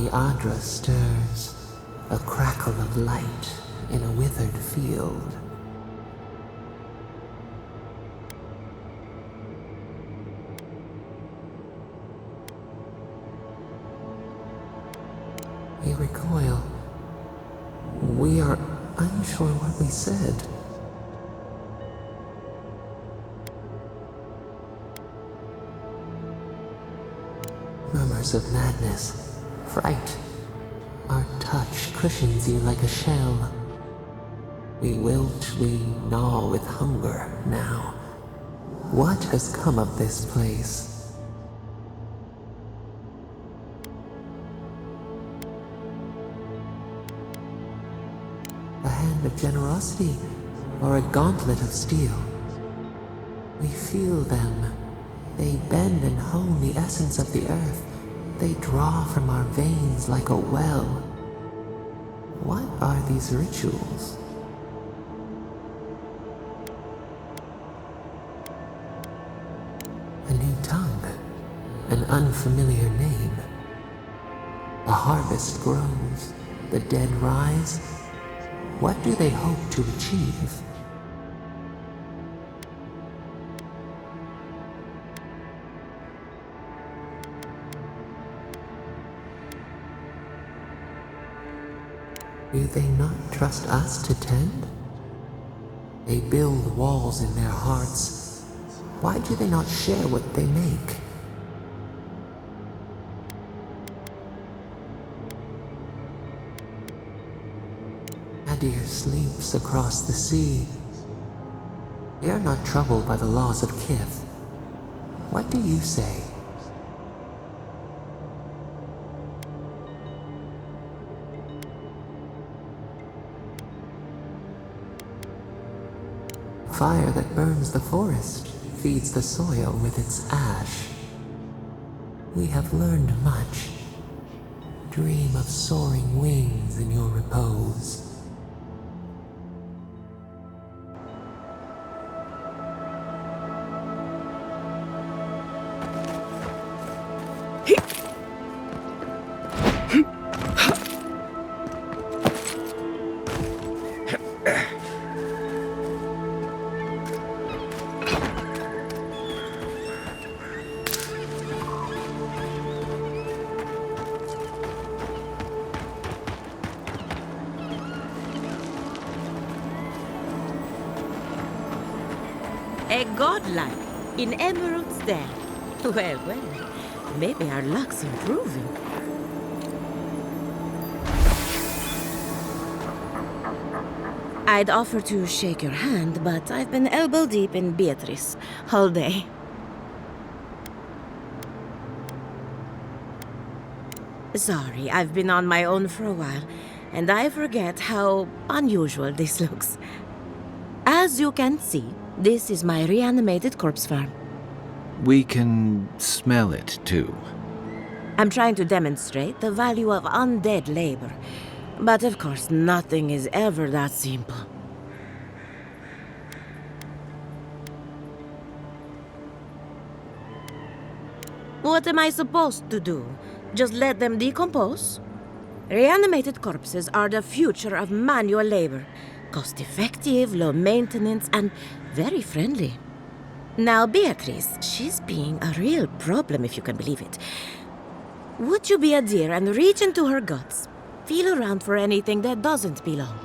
the Adra stirs, a crackle of light in a withered field. We recoil. We are unsure what we said. Murmurs of madness, fright. Our touch cushions you like a shell. We wilt, we gnaw with hunger now. What has come of this place? A hand of generosity, or a gauntlet of steel? We feel them. They bend and hone the essence of the earth. They draw from our veins like a well. What are these rituals? A new tongue, an unfamiliar name. A harvest grows, the dead rise. What do they hope to achieve? Do they not trust us to tend? They build walls in their hearts. Why do they not share what they make? Adir sleeps across the sea. They are not troubled by the loss of kith. What do you say? Fire that burns the forest feeds the soil with its ash. We have learned much. Dream of soaring wings in your repose. A godlike in Emerald's Den. Well, maybe our luck's improving. I'd offer to shake your hand, but I've been elbow deep in Beatrice all day. Sorry, I've been on my own for a while, and I forget how unusual this looks. As you can see, this is my reanimated corpse farm. We can smell it, too. I'm trying to demonstrate the value of undead labor. But of course, nothing is ever that simple. What am I supposed to do? Just let them decompose? Reanimated corpses are the future of manual labor. Cost-effective, low maintenance, and very friendly. Now, Beatrice, she's being a real problem, if you can believe it. Would you be a dear and reach into her guts? Feel around for anything that doesn't belong.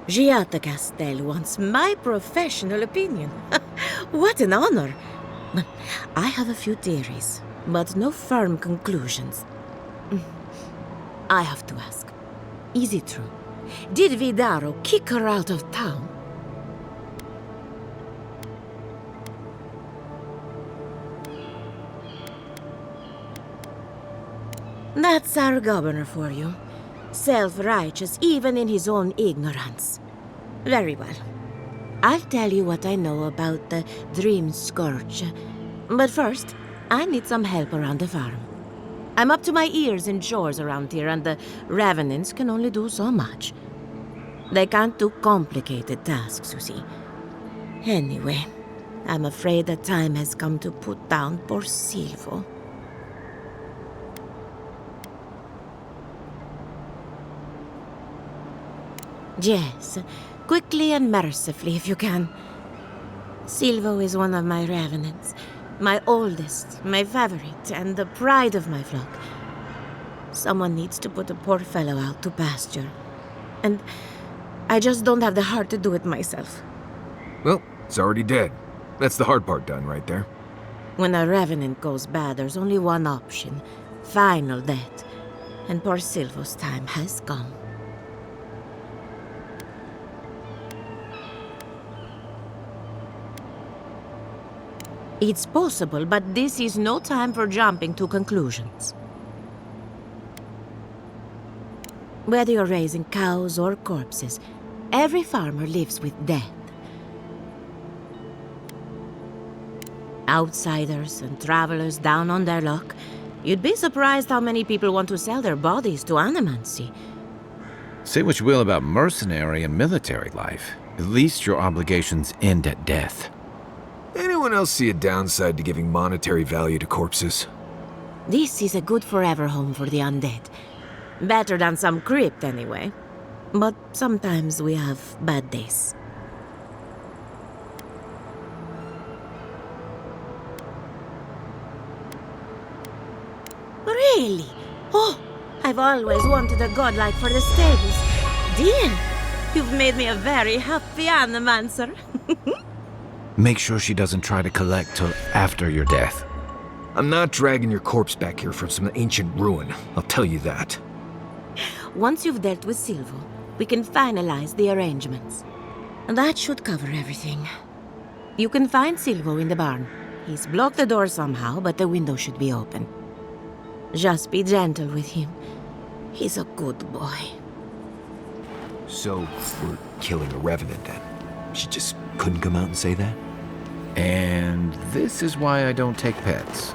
G.Lato Castel wants my professional opinion. What an honor! I have a few theories, but no firm conclusions. I have to ask, is it true? Did Vidaro kick her out of town? That's our governor for you. Self-righteous even in his own ignorance. Very well. I'll tell you what I know about the Dream Scourge. But first, I need some help around the farm. I'm up to my ears in chores around here, and the Revenants can only do so much. They can't do complicated tasks, you see. Anyway, I'm afraid the time has come to put down poor Silvo. Yes, quickly and mercifully if you can. Silvo is one of my revenants, my oldest, my favorite, and the pride of my flock. Someone needs to put a poor fellow out to pasture. And I just don't have the heart to do it myself. Well, it's already dead. That's the hard part done right there. When a revenant goes bad, there's only one option. Final death. And poor Silvo's time has come. It's possible, but this is no time for jumping to conclusions. Whether you're raising cows or corpses, every farmer lives with death. Outsiders and travelers down on their luck, you'd be surprised how many people want to sell their bodies to animancy. Say what you will about mercenary and military life. At least your obligations end at death. Anyone else see a downside to giving monetary value to corpses? This is a good forever home for the undead. Better than some crypt, anyway. But sometimes we have bad days. Really? Oh, I've always wanted a godlike for the stables. Dear, you've made me a very happy animancer. Make sure she doesn't try to collect till after your death. I'm not dragging your corpse back here from some ancient ruin, I'll tell you that. Once you've dealt with Silvo, we can finalize the arrangements. That should cover everything. You can find Silvo in the barn. He's blocked the door somehow, but the window should be open. Just be gentle with him. He's a good boy. So, we're killing a revenant then? She just couldn't come out and say that? And this is why I don't take pets.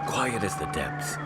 Quiet as the depths.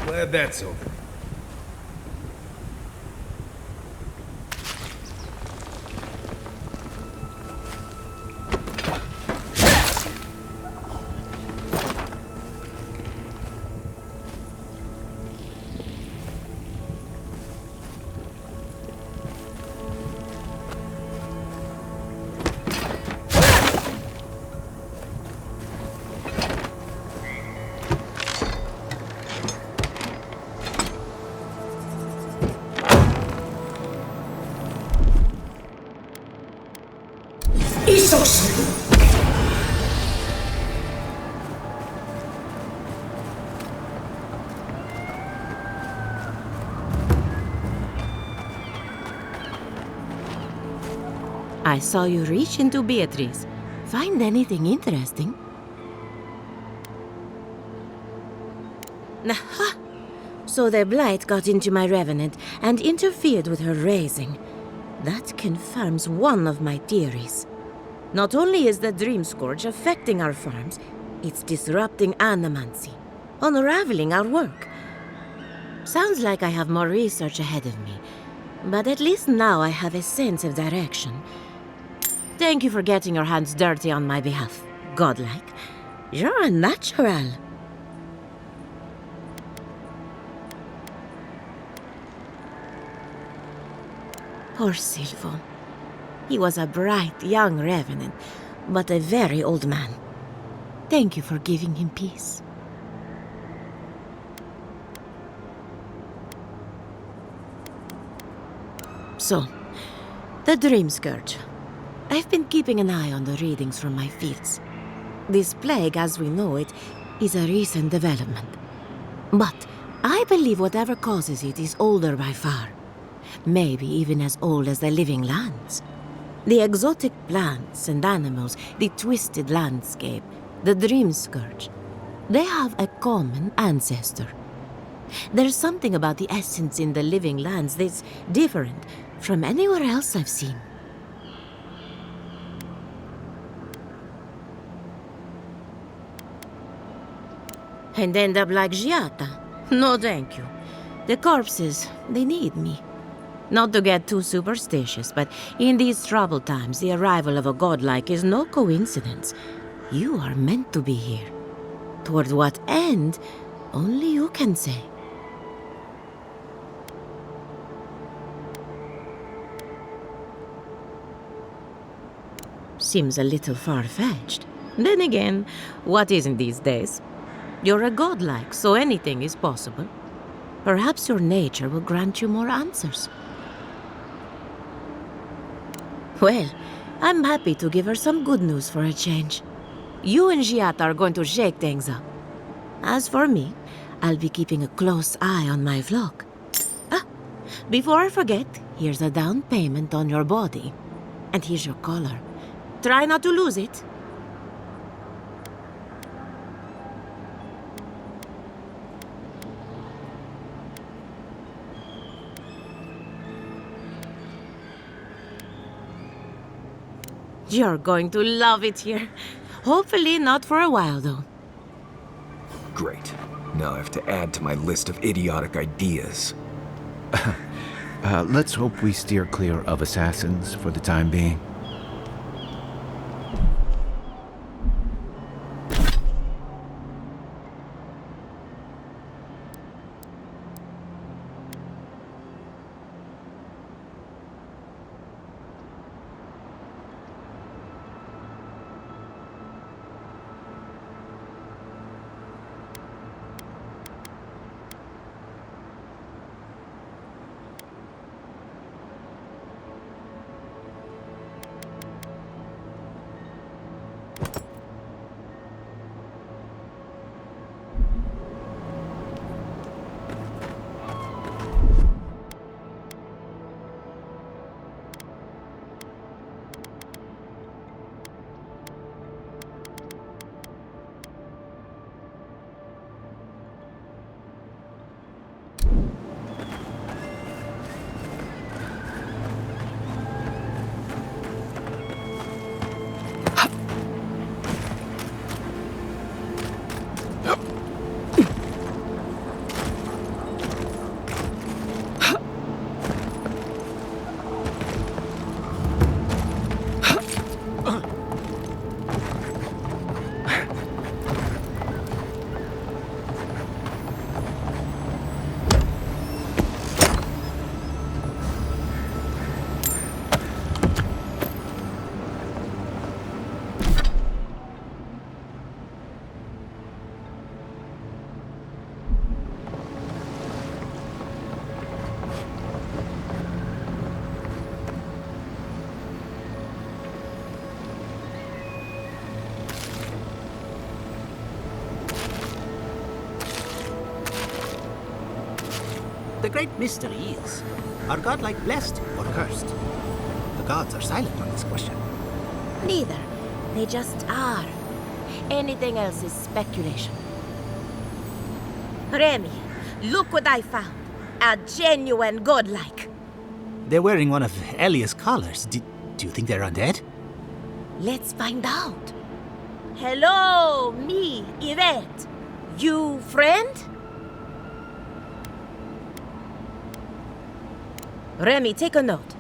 Glad that's over. I saw you reach into Beatrice. Find anything interesting? Aha! So the blight got into my revenant and interfered with her raising. That confirms one of my theories. Not only is the Dream Scourge affecting our farms, it's disrupting animancy, unraveling our work. Sounds like I have more research ahead of me, but at least now I have a sense of direction. Thank you for getting your hands dirty on my behalf, godlike. You're a natural. Poor Silvo. He was a bright young revenant, but a very old man. Thank you for giving him peace. So, the Dream Scourge. I've been keeping an eye on the readings from my fields. This plague, as we know it, is a recent development. But I believe whatever causes it is older by far. Maybe even as old as the living lands. The exotic plants and animals, the twisted landscape, the Dream Scourge. They have a common ancestor. There's something about the essence in the living lands that's different from anywhere else I've seen. And end up like G.Lato. No thank you. The corpses, they need me. Not to get too superstitious, but in these troubled times, the arrival of a godlike is no coincidence. You are meant to be here. Toward what end, only you can say. Seems a little far-fetched. Then again, what isn't these days? You're a godlike, so anything is possible. Perhaps your nature will grant you more answers. Well, I'm happy to give her some good news for a change. You and G.Lato are going to shake things up. As for me, I'll be keeping a close eye on my flock. Before I forget, here's a down payment on your body. And here's your collar. Try not to lose it. You're going to love it here. Hopefully not for a while, though. Great. Now I have to add to my list of idiotic ideas. Let's hope we steer clear of assassins for the time being. The great mystery is, are godlike blessed or cursed? The gods are silent on this question. Neither. They just are. Anything else is speculation. Remy, look what I found. A genuine godlike. They're wearing one of Elia's collars. Do you think they're undead? Let's find out. Hello, me, Yvette. You friend? Remy, take a note.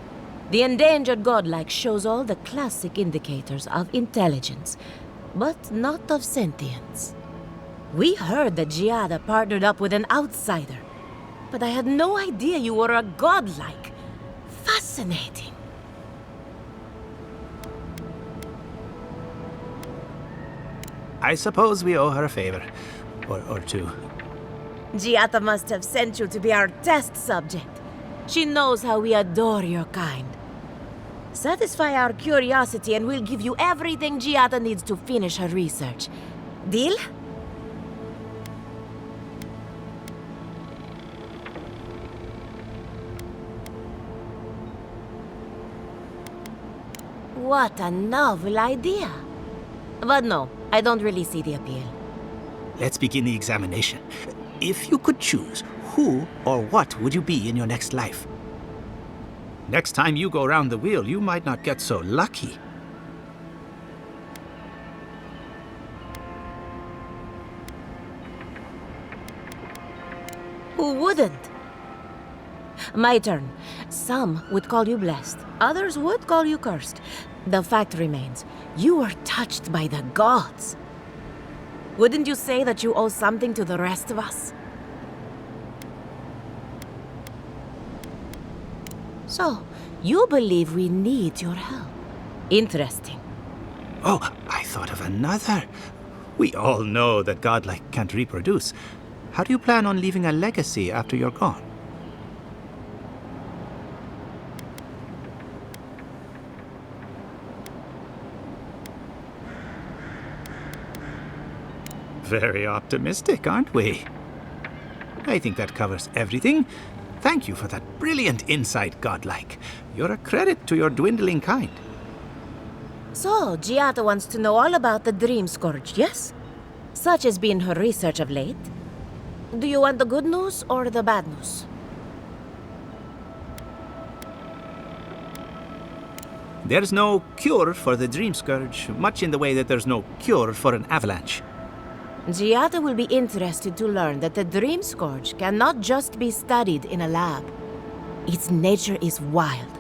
The endangered godlike shows all the classic indicators of intelligence, but not of sentience. We heard that G.Lato partnered up with an outsider, but I had no idea you were a godlike. Fascinating. I suppose we owe her a favor. Or two. G.Lato must have sent you to be our test subject. She knows how we adore your kind. Satisfy our curiosity and we'll give you everything G.Lato needs to finish her research. Deal? What a novel idea. But no, I don't really see the appeal. Let's begin the examination. If you could choose, who or what would you be in your next life? Next time you go around the wheel, you might not get so lucky. Who wouldn't? My turn. Some would call you blessed. Others would call you cursed. The fact remains, you were touched by the gods. Wouldn't you say that you owe something to the rest of us? So, you believe we need your help. Interesting. Oh, I thought of another. We all know that godlike can't reproduce. How do you plan on leaving a legacy after you're gone? Very optimistic, aren't we? I think that covers everything. Thank you for that brilliant insight, godlike. You're a credit to your dwindling kind. So, G.Lato wants to know all about the Dream Scourge, yes? Such has been her research of late. Do you want the good news or the bad news? There's no cure for the Dream Scourge, much in the way that there's no cure for an avalanche. G.Lato will be interested to learn that the Dream Scourge cannot just be studied in a lab. Its nature is wild,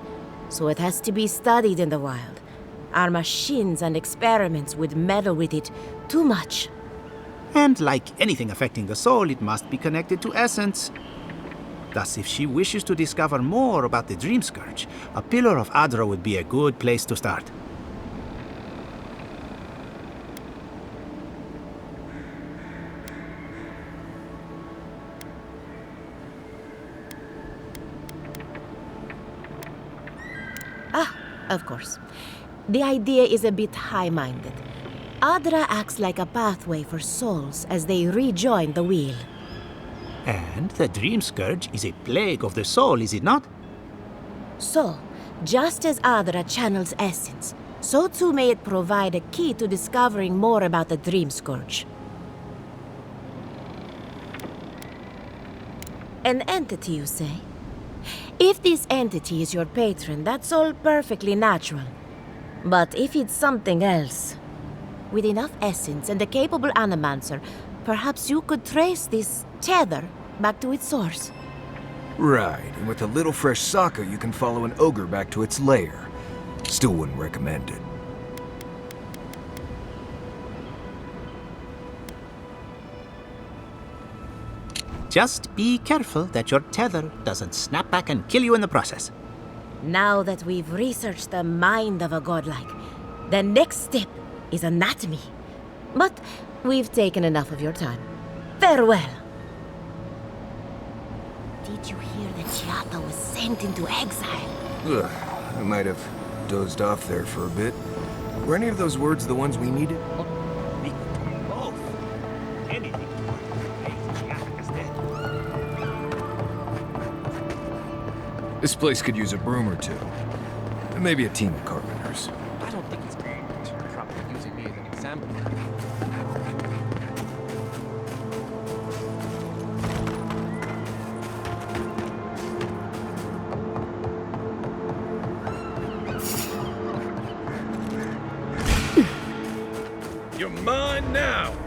so it has to be studied in the wild. Our machines and experiments would meddle with it too much. And like anything affecting the soul, it must be connected to essence. Thus, if she wishes to discover more about the Dream Scourge, a Pillar of Adra would be a good place to start. Of course. The idea is a bit high-minded. Adra acts like a pathway for souls as they rejoin the wheel. And the Dream Scourge is a plague of the soul, is it not? So, just as Adra channels essence, so too may it provide a key to discovering more about the Dream Scourge. An entity, you say? If this entity is your patron, that's all perfectly natural. But if it's something else, with enough essence and a capable animancer, perhaps you could trace this tether back to its source. Right, and with a little fresh sake, you can follow an ogre back to its lair. Still wouldn't recommend it. Just be careful that your tether doesn't snap back and kill you in the process. Now that we've researched the mind of a godlike, the next step is anatomy. But we've taken enough of your time. Farewell. Did you hear that G.Lato was sent into exile? Ugh, I might have dozed off there for a bit. Were any of those words the ones we needed? Both. Anything. This place could use a broom or two. Maybe a team of carpenters. I don't think he's probably using me as an example. You're mine now!